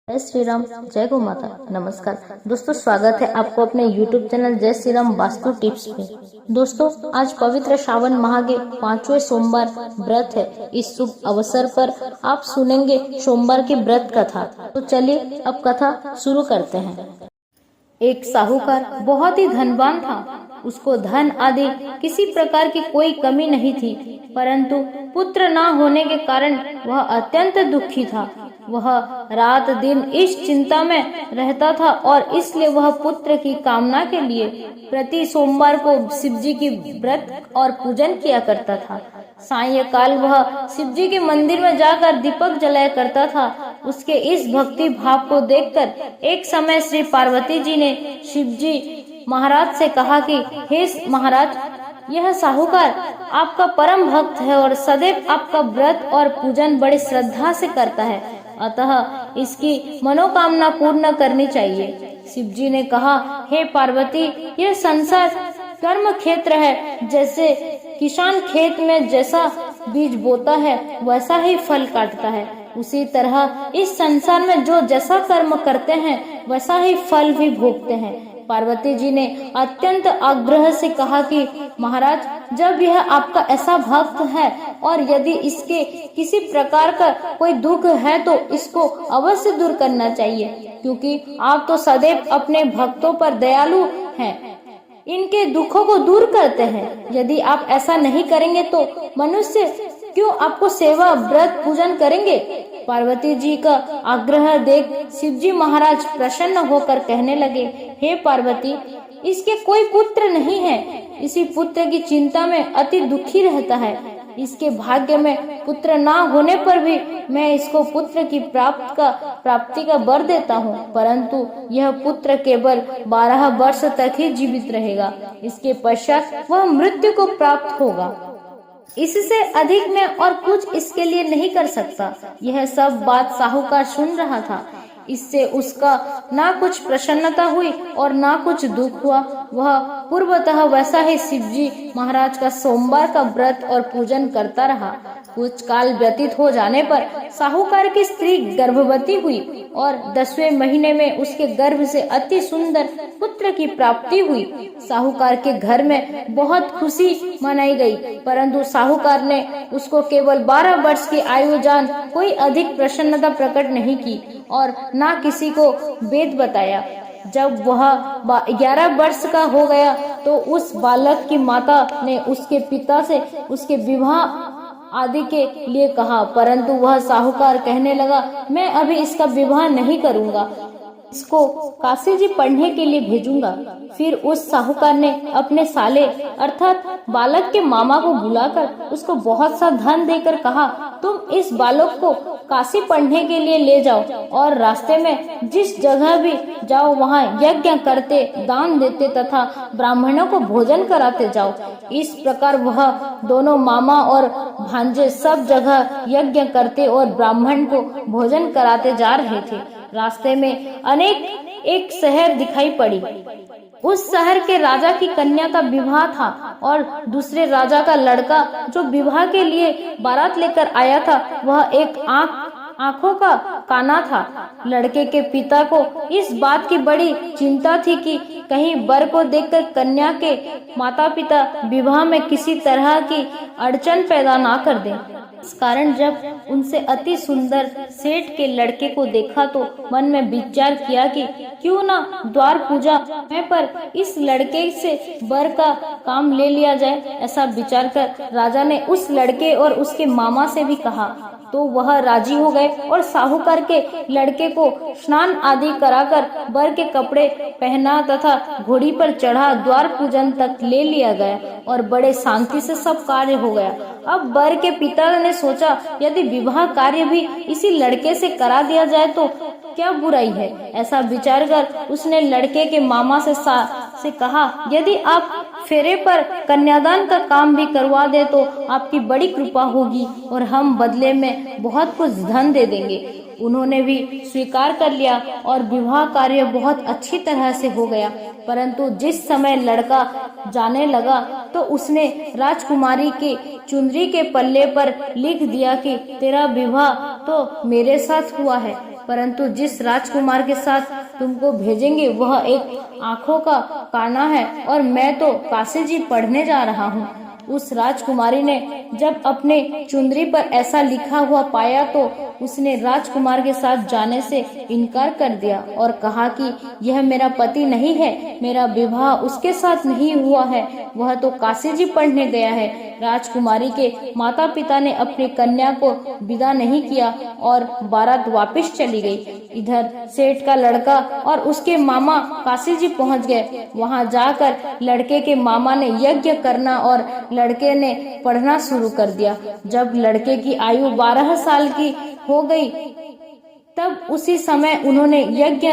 जय श्री राम, जय गौ माता। नमस्कार दोस्तों, स्वागत है आपको अपने YouTube चैनल जय श्री राम वास्तु टिप्स पे। दोस्तों, आज पवित्र श्रावण माह के 5वें सोमवार व्रत है। इस शुभ अवसर पर आप सुनेंगे सोमवार की व्रत कथा। तो चलिए अब कथा शुरू करते हैं। एक साहूकार बहुत ही धनवान था। उसको धन आदि किसी प्रकार की कोई कमी नहीं थी, परंतु पुत्र न होने के कारण वह अत्यंत दुखी था। वह रात दिन इस चिंता में रहता था और इसलिए वह पुत्र की कामना के लिए प्रति सोमवार को शिवजी की व्रत और पूजन किया करता था। सायंकाल वह शिवजी के मंदिर में जाकर दीपक जलाया करता था। उसके इस भक्ति भाव को देखकर एक समय श्री पार्वती जी ने शिवजी महाराज से कहा कि हे महाराज, यह साहूकार आपका परम भक्त है और सदैव आपका व्रत और पूजन बड़ी श्रद्धा से करता है, अतः इसकी मनोकामना पूर्ण करनी चाहिए। शिवजी ने कहा, हे पार्वती, यह संसार कर्म क्षेत्र है। जैसे किसान खेत में जैसा बीज बोता है वैसा ही फल काटता है, उसी तरह इस संसार में जो जैसा कर्म करते हैं वैसा ही फल भी भोगते हैं। पार्वती जी ने अत्यंत आग्रह से कहा कि महाराज, जब यह आपका ऐसा भक्त है और यदि इसके किसी प्रकार का कोई दुख है तो इसको अवश्य दूर करना चाहिए, क्योंकि आप तो सदैव अपने भक्तों पर दयालु हैं, इनके दुखों को दूर करते हैं। यदि आप ऐसा नहीं करेंगे तो मनुष्य क्यों आपको सेवा व्रत पूजन करेंगे। पार्वती जी का आग्रह देख शिवजी महाराज प्रसन्न होकर कहने लगे, हे पार्वती, इसके कोई पुत्र नहीं है। इसी पुत्र की चिंता में अति दुखी रहता है। इसके भाग्य में पुत्र ना होने पर भी मैं इसको पुत्र की प्राप्ति का वर देता हूँ, परंतु यह पुत्र केवल 12 वर्ष तक ही जीवित रहेगा। इसके पश्चात वह मृत्यु को प्राप्त होगा। इससे अधिक मैं और कुछ इसके लिए नहीं कर सकता। यह सब बात साहूकार सुन रहा था। इससे उसका ना कुछ प्रसन्नता हुई और ना कुछ दुख हुआ। वह पूर्वतः वैसा ही शिवजी महाराज का सोमवार का व्रत और पूजन करता रहा। कुछ काल व्यतीत हो जाने पर साहूकार की स्त्री गर्भवती हुई और 10वें महीने में उसके गर्भ से अति सुंदर पुत्र की प्राप्ति हुई। साहूकार के घर में बहुत खुशी मनाई गई, परंतु साहूकार ने उसको केवल 12 वर्ष की आयु जान कोई अधिक प्रसन्नता प्रकट नहीं की और ना किसी को वेद बताया। जब वह 11 वर्ष का हो गया तो उस बालक की माता ने उसके पिता से उसके विवाह आदि के लिए कहा, परंतु वह साहूकार कहने लगा, मैं अभी इसका विवाह नहीं करूंगा, इसको काशी जी पढ़ने के लिए भेजूंगा। फिर उस साहूकार ने अपने साले अर्थात बालक के मामा को बुलाकर उसको बहुत सा धन देकर कहा, तुम इस बालक को काशी पढ़ने के लिए ले जाओ और रास्ते में जिस जगह भी जाओ वहाँ यज्ञ करते, दान देते तथा ब्राह्मणों को भोजन कराते जाओ। इस प्रकार वह दोनों मामा और भांजे सब जगह यज्ञ करते और ब्राह्मण को भोजन कराते जा रहे थे। रास्ते में एक शहर दिखाई पड़ी। उस शहर के राजा की कन्या का विवाह था और दूसरे राजा का लड़का जो विवाह के लिए बारात लेकर आया था वह एक आंखों का काना था। लड़के के पिता को इस बात की बड़ी चिंता थी कि कहीं वर को देखकर कन्या के माता पिता विवाह में किसी तरह की अड़चन पैदा ना कर दें। इस कारण जब उनसे अति सुंदर सेठ के लड़के को देखा तो मन में विचार किया कि क्यों ना द्वार पूजा पर इस लड़के से वर का काम ले लिया जाए। ऐसा विचार कर राजा ने उस लड़के और उसके मामा से भी कहा, तो वह राजी हो गए और साहूकार के लड़के को स्नान आदि कराकर वर के कपड़े पहना तथा घोड़ी पर चढ़ा द्वार पूजन तक ले लिया गया और बड़े शांति से सब कार्य हो गया। अब वर के पिता ने सोचा, यदि विवाह कार्य भी इसी लड़के से करा दिया जाए तो क्या बुराई है। ऐसा विचार कर उसने लड़के के मामा से कहा, यदि आप फेरे पर कन्यादान का काम भी करवा दे तो आपकी बड़ी कृपा होगी और हम बदले में बहुत कुछ धन दे देंगे। उन्होंने भी स्वीकार कर लिया और विवाह कार्य बहुत अच्छी तरह से हो गया। परंतु जिस समय लड़का जाने लगा तो उसने राजकुमारी के चुनरी के पल्ले पर लिख दिया कि तेरा विवाह तो मेरे साथ हुआ है। परंतु जिस राजकुमार के साथ तुमको भेजेंगे वह एक आंखों का काना है और मैं तो काशी जी पढ़ने जा रहा हूँ। उस राजकुमारी ने जब अपने चुंदरी पर ऐसा लिखा हुआ पाया तो उसने राजकुमार के साथ जाने से इनकार कर दिया और कहा कि यह मेरा पति नहीं है, मेरा विवाह उसके साथ नहीं हुआ है, वह तो काशी जी पढ़ने गया है। राजकुमारी के माता पिता ने अपनी कन्या को विदा नहीं किया और बारात वापस चली गई। इधर सेठ का लड़का और उसके मामा काशी जी पहुंच गए। वहां जाकर लड़के के मामा ने यज्ञ करना और लड़के ने पढ़ना शुरू कर दिया। जब लड़के की आयु 12 साल की हो गई तब उसी समय उन्होंने यज्ञ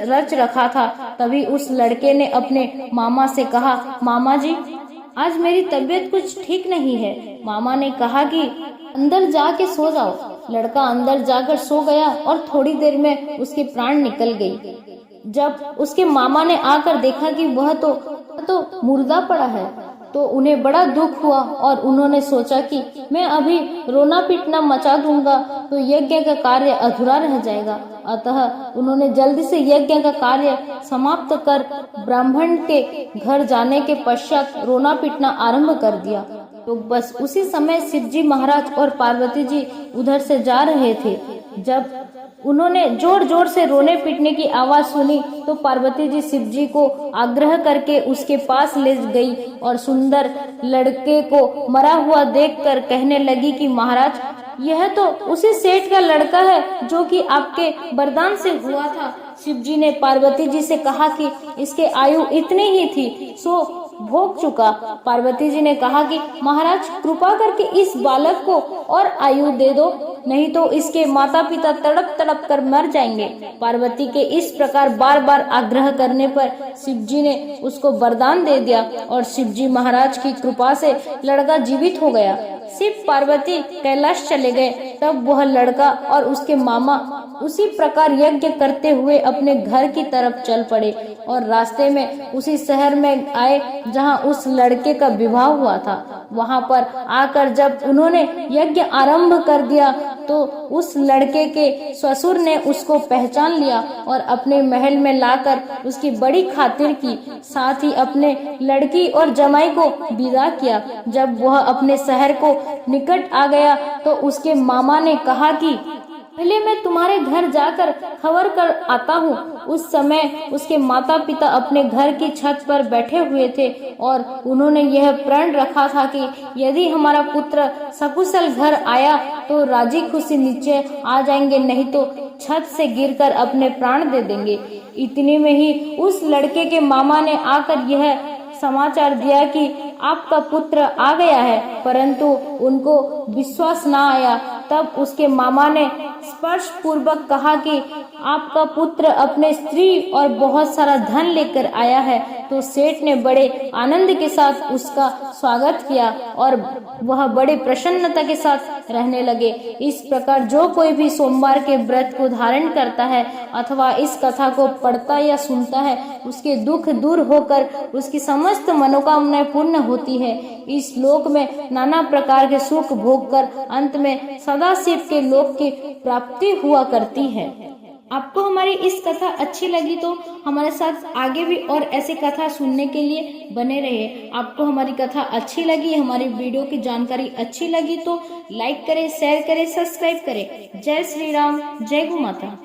रच रखा था। तभी उस लड़के ने अपने मामा से कहा, मामा जी आज मेरी तबीयत कुछ ठीक नहीं है। मामा ने कहा कि अंदर जाके सो जाओ। लड़का अंदर जाकर सो गया और थोड़ी देर में उसके प्राण निकल गई। जब उसके मामा ने आकर देखा कि वह तो मुर्दा पड़ा है तो उन्हें बड़ा दुख हुआ और उन्होंने सोचा कि मैं अभी रोना पीटना मचा दूंगा तो यज्ञ का कार्य अधूरा रह जाएगा। अतः उन्होंने जल्दी से यज्ञ का कार्य समाप्त कर ब्राह्मण के घर जाने के पश्चात रोना पीटना आरंभ कर दिया। तो बस उसी समय शिव जी महाराज और पार्वती जी उधर से जा रहे थे। जब उन्होंने जोर जोर से रोने पीटने की आवाज सुनी तो पार्वती जी शिव जी को आग्रह करके उसके पास ले गई और सुंदर लड़के को मरा हुआ देखकर कहने लगी कि महाराज यह तो उसी सेठ का लड़का है जो कि आपके वरदान से हुआ था। शिव जी ने पार्वती जी से कहा कि इसके आयु इतनी ही थी सो भोग चुका। पार्वती जी ने कहा कि महाराज कृपा करके इस बालक को और आयु दे दो, नहीं तो इसके माता पिता तड़प तड़प कर मर जाएंगे। पार्वती के इस प्रकार बार बार आग्रह करने पर शिव जी ने उसको वरदान दे दिया और शिव जी महाराज की कृपा से लड़का जीवित हो गया। शिव पार्वती कैलाश चले गए। तब वह लड़का और उसके मामा उसी प्रकार यज्ञ करते हुए अपने घर की तरफ चल पड़े और रास्ते में उसी शहर में आए जहां उस लड़के का विवाह हुआ था। वहां पर आकर जब उन्होंने यज्ञ आरंभ कर दिया तो उस लड़के के ससुर ने उसको पहचान लिया और अपने महल में लाकर उसकी बड़ी खातिर की, साथ ही अपने लड़की और जमाई को विदा किया। जब वह अपने शहर को निकट आ गया तो उसके मामा ने कहा कि पहले मैं तुम्हारे घर जाकर खबर कर आता हूँ। उस समय उसके माता पिता अपने घर की छत पर बैठे हुए थे और उन्होंने यह प्रण रखा था कि यदि हमारा पुत्र सकुशल घर आया तो राजी खुशी नीचे आ जाएंगे, नहीं तो छत से गिरकर अपने प्राण दे देंगे। इतने में ही उस लड़के के मामा ने आकर यह समाचार दिया कि आपका पुत्र आ गया है, परंतु उनको विश्वास न आया। तब उसके मामा ने स्पर्श पूर्वक कहा कि आपका पुत्र अपने स्त्री और बहुत सारा धन लेकर आया है। तो सेठ ने बड़े आनंद के साथ उसका स्वागत किया और वह बड़े प्रसन्नता के साथ रहने लगे। इस प्रकार जो कोई भी सोमवार के व्रत को धारण करता है अथवा इस कथा को पढ़ता या सुनता है उसके दुख दूर होकर उसकी समस्त मनोकामनाएं पूर्ण होती है। इस लोक में नाना प्रकार के सुख भोग कर अंत में सदाशिव के लोक की प्राप्ति हुआ करती है। आपको हमारी इस कथा अच्छी लगी तो हमारे साथ आगे भी और ऐसी कथा सुनने के लिए बने रहिए। आपको हमारी कथा अच्छी लगी, हमारी वीडियो की जानकारी अच्छी लगी तो लाइक करें, शेयर करें, सब्सक्राइब करें। जय श्री राम, जय गौ माता।